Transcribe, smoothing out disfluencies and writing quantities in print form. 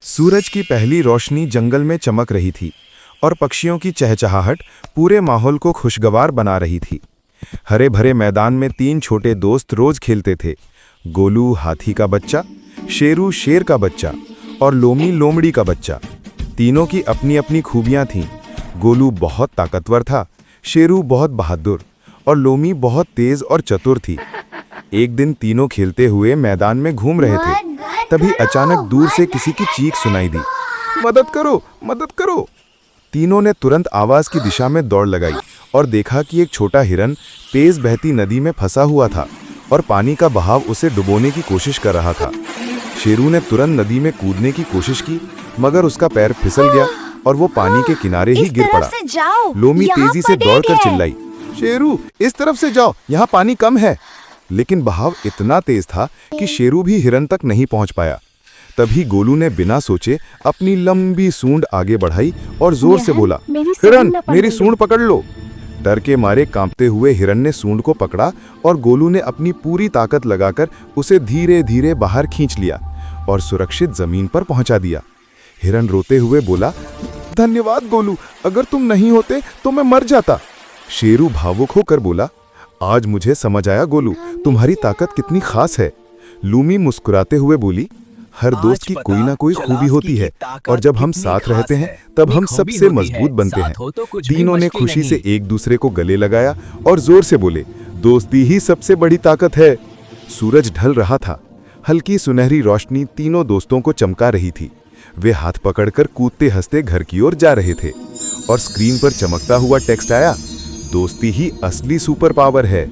सूरज की पहली रोशनी जंगल में चमक रही थी और पक्षियों की चहचहाहट पूरे माहौल को खुशगवार बना रही थी। हरे भरे मैदान में तीन छोटे दोस्त रोज खेलते थे। गोलू हाथी का बच्चा, शेरू शेर का बच्चा और लोमी लोमड़ी का बच्चा। तीनों की अपनी अपनी खूबियां थीं। गोलू बहुत ताकतवर था, शेरू बहुत बहादुर और लोमी बहुत तेज और चतुर थी। एक दिन तीनों खेलते हुए मैदान में घूम रहे थे, तभी अचानक दूर से किसी की चीख सुनाई दी। मदद करो, मदद करो! तीनों ने तुरंत आवाज की दिशा में दौड़ लगाई और देखा कि एक छोटा हिरन तेज बहती नदी में फंसा हुआ था और पानी का बहाव उसे डुबोने की कोशिश कर रहा था। शेरू ने तुरंत नदी में कूदने की कोशिश की, मगर उसका पैर फिसल गया और वो पानी के किनारे ही गिर पड़ा। लोमी तेजी से दौड़कर चिल्लाई, शेरू इस तरफ से जाओ, यहाँ पानी कम है। लेकिन बहाव इतना तेज था कि शेरू भी हिरन तक नहीं पहुंच पाया। तभी गोलू ने बिना सोचे अपनी लंबी सूंड आगे बढ़ाई और जोर से बोला, हिरन मेरी सूंड पकड़ लो। डर के मारे कांपते हुए हिरन ने सूंड को पकड़ा और गोलू ने अपनी पूरी ताकत लगाकर उसे धीरे धीरे बाहर खींच लिया और सुरक्षित जमीन पर पहुंचा दिया। हिरन रोते हुए बोला, धन्यवाद गोलू, अगर तुम नहीं होते तो मैं मर जाता। शेरू भावुक होकर बोला, आज मुझे समझ आया गोलू, तुम्हारी ताकत कितनी खास है। लूमी मुस्कुराते हुए बोली, हर दोस्त की कोई ना कोई खूबी होती है और जब हम साथ रहते हैं तब हम सबसे मजबूत बनते हैं। तीनों ने खुशी से एक दूसरे को गले लगाया और जोर से बोले, दोस्ती ही सबसे बड़ी ताकत है। सूरज ढल रहा था। हल्की सुनहरी रोशनी तीनों दोस्तों को चमका रही थी। वे हाथ पकड़कर कूदते हंसते घर की ओर जा रहे थे और स्क्रीन पर चमकता हुआ टेक्स्ट आया, दोस्ती ही असली सुपर पावर है।